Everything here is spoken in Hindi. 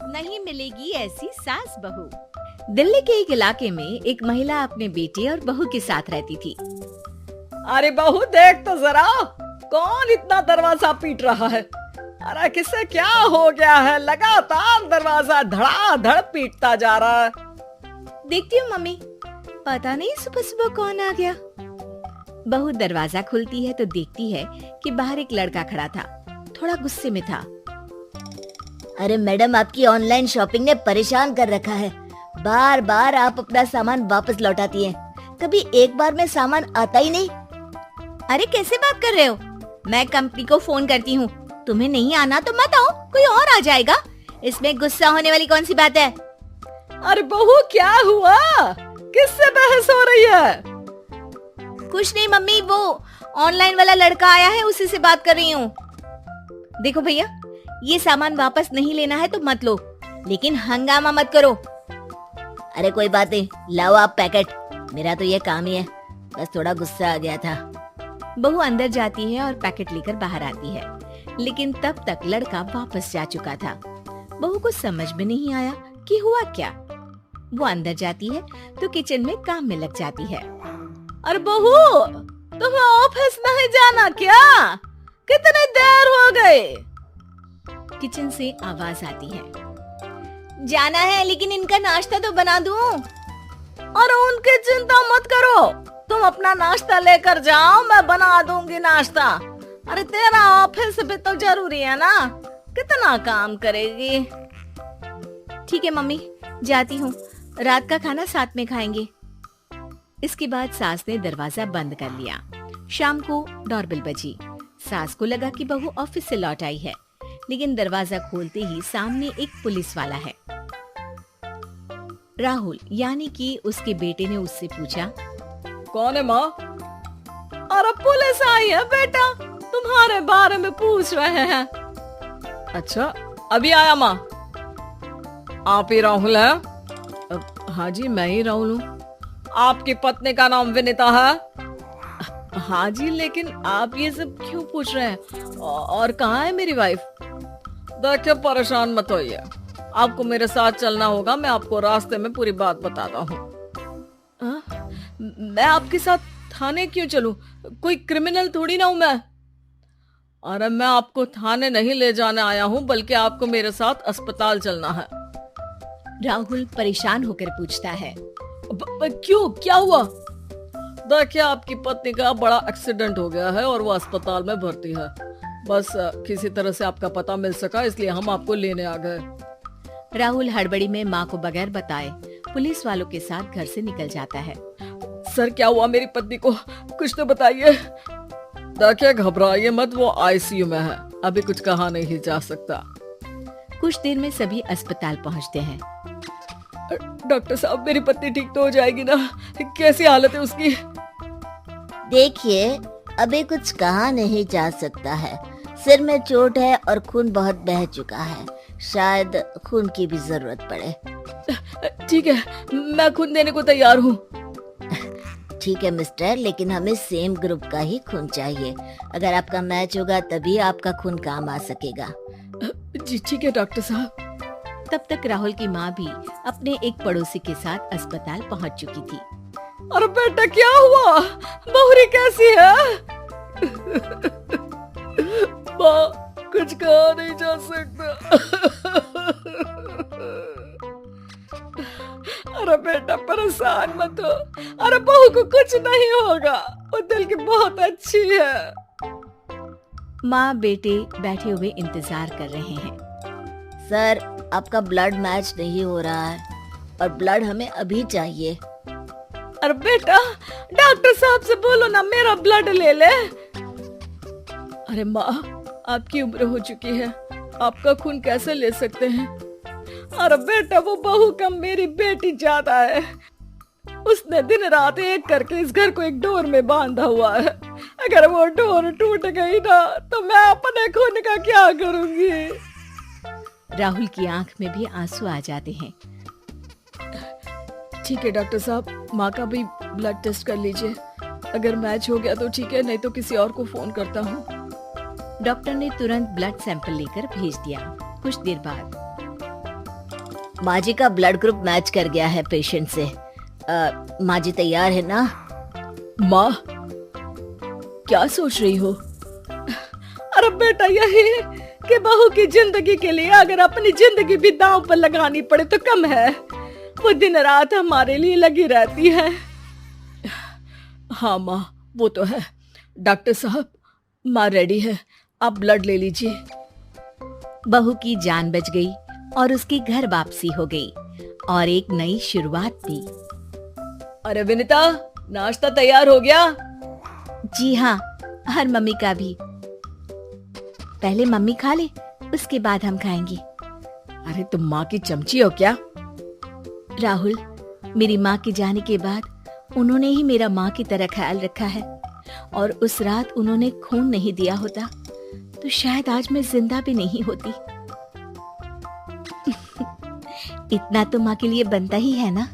नहीं मिलेगी ऐसी सास बहू। दिल्ली के एक इलाके में एक महिला अपने बेटे और बहू के साथ रहती थी। अरे बहू देख तो जरा, कौन इतना दरवाजा पीट रहा है? अरे किसे क्या हो गया है? लगातार दरवाजा धड़ाधड़ पीटता जा रहा है। देखती हूँ मम्मी, पता नहीं सुबह सुबह कौन आ गया। बहू दरवाजा खुलती है तो देखती है कि बाहर एक लड़का खड़ा था। थोड़ा गुस्से में था। अरे मैडम, आपकी ऑनलाइन शॉपिंग ने परेशान कर रखा है। बार बार आप अपना सामान वापस लौटाती हैं। कभी एक बार में सामान आता ही नहीं। अरे कैसे बात कर रहे हो? मैं कंपनी को फोन करती हूँ। तुम्हें नहीं आना तो मत आओ, कोई और आ जाएगा। इसमें गुस्सा होने वाली कौन सी बात है? अरे बहू क्या हुआ? किससे बहस हो रही है? कुछ नहीं मम्मी, वो ऑनलाइन वाला लड़का आया है, उसी से बात कर रही हूँ। देखो भैया, ये सामान वापस नहीं लेना है तो मत लो, लेकिन हंगामा मत करो। अरे कोई बात नहीं, लाओ आप पैकेट। मेरा तो ये काम ही है, बस थोड़ा गुस्सा आ गया था। बहू अंदर जाती है और पैकेट लेकर बाहर आती है, लेकिन तब तक लड़का वापस जा चुका था। बहू को समझ में नहीं आया कि हुआ क्या। वो अंदर जाती है तो किचन में काम में लग जाती है। अरे बहू, तुम्हें ऑफिस नहीं जाना क्या? कितनी देर हो गई? किचन से आवाज आती है। जाना है, लेकिन इनका नाश्ता तो बना दूं। अरे उनकी चिंता मत करो, तुम अपना नाश्ता लेकर जाओ, मैं बना दूंगी नाश्ता। अरे तेरा ऑफिस भी तो जरूरी है ना, कितना काम करेगी। ठीक है मम्मी, जाती हूँ। रात का खाना साथ में खाएंगे। इसके बाद सास ने दरवाजा बंद कर लिया। शाम को डोरबेल बजी। सास को लगा कि बहू ऑफिस से लौट आई है, लेकिन दरवाजा खोलते ही सामने एक पुलिस वाला है। राहुल यानी कि उसके बेटे ने उससे पूछा, कौन है माँ? अरे पुलिस आई है बेटा, तुम्हारे बारे में पूछ रहे हैं। अच्छा, अभी आया माँ। आप ही राहुल है? हाँ जी, मैं ही राहुल हूँ। आपकी पत्नी का नाम विनीता है? हाँ जी, लेकिन आप ये सब क्यों पूछ रहे हैं? और कहाँ है मेरी वाइफ? देखिए, परेशान मत होइए, आपको मेरे साथ चलना होगा। मैं आपको रास्ते में पूरी बात बताता हूँ। मैं आपके साथ थाने क्यों चलूं? कोई क्रिमिनल थोड़ी ना हूं मैं। अरे मैं आपको थाने नहीं ले जाने आया हूँ, बल्कि आपको मेरे साथ अस्पताल चलना है। राहुल परेशान होकर पूछता है, क्यों, क्या हुआ? देखिए, आपकी पत्नी का बड़ा एक्सीडेंट हो गया है और वो अस्पताल में भर्ती है। बस किसी तरह से आपका पता मिल सका, इसलिए हम आपको लेने आ गए। राहुल हड़बड़ी में माँ को बगैर बताए पुलिस वालों के साथ घर से निकल जाता है। सर, क्या हुआ मेरी पत्नी को? कुछ तो बताइए। देखिए, घबराइए मत, वो आईसीयू में है, अभी कुछ कहा नहीं जा सकता। कुछ देर में सभी अस्पताल पहुँचते हैं। डॉक्टर साहब, मेरी पत्नी ठीक तो हो जाएगी ना? कैसी हालत है उसकी? देखिए, अभी कुछ कहा नहीं जा सकता है। सिर में चोट है और खून बहुत बह चुका है। शायद खून की भी जरूरत पड़े। ठीक है, मैं खून देने को तैयार हूँ। ठीक है मिस्टर, लेकिन हमें सेम ग्रुप का ही खून चाहिए। अगर आपका मैच होगा तभी आपका खून काम आ सकेगा। जी ठीक है डॉक्टर साहब। तब तक राहुल की माँ भी अपने एक पड़ोसी के साथ अस्पताल पहुँच चुकी थी। अरे बेटा, क्या हुआ? बहुरी कैसी है? माँ, कुछ कहा नहीं जा सकता। अरे बेटा, परेशान मत हो। अरे बहू को कुछ नहीं होगा, वो दिल की बहुत अच्छी है। माँ बेटे बैठे हुए इंतजार कर रहे हैं। सर, आपका ब्लड मैच नहीं हो रहा है और ब्लड हमें अभी चाहिए। अरे बेटा, डॉक्टर साहब से बोलो ना मेरा ब्लड ले ले। अरे माँ, आपकी उम्र हो चुकी है, आपका खून कैसे ले सकते हैं? अरे बेटा, वो बहू कम मेरी बेटी ज्यादा है। उसने दिन रात एक करके इस घर को एक डोर में बांधा हुआ है। अगर वो डोर टूट गई ना तो मैं अपने खून का क्या करूंगी? राहुल की आंख में भी आंसू आ जाते हैं। ठीक है डॉक्टर साहब, माँ का भी ब्लड टेस्ट कर लीजिए। अगर मैच हो गया तो ठीक है, नहीं तो किसी और को फोन करता हूँ। डॉक्टर ने तुरंत ब्लड सैंपल लेकर भेज दिया। कुछ देर बाद माँ जी का ब्लड ग्रुप मैच कर गया है पेशेंट से। माँ जी तैयार है ना? माँ, क्या सोच रही हो? अरे बेटा, यही कि बहू की जिंदगी के लिए अगर अपनी जिंदगी भी दांव पर लगानी पड़े तो कम है। वो दिन रात हमारे लिए लगी रहती है। हाँ माँ, वो तो है। डॉक्टर साहब, माँ रेडी है, आप ब्लड ले लीजिए। बहू की जान बच गई और उसकी घर वापसी हो गई और एक नई शुरुआत थी। अरे विनीता, नाश्ता तैयार हो गया? जी हाँ, हर मम्मी का भी। पहले मम्मी खा ले, उसके बाद हम खाएंगे। अरे तुम माँ की चमची हो क्या? राहुल, मेरी माँ के जाने के बाद उन्होंने ही मेरा माँ की तरह ख्याल रखा है और उस रात उन्होंने खून नहीं दिया होता तो शायद आज मैं जिंदा भी नहीं होती। इतना तो माँ के लिए बनता ही है ना।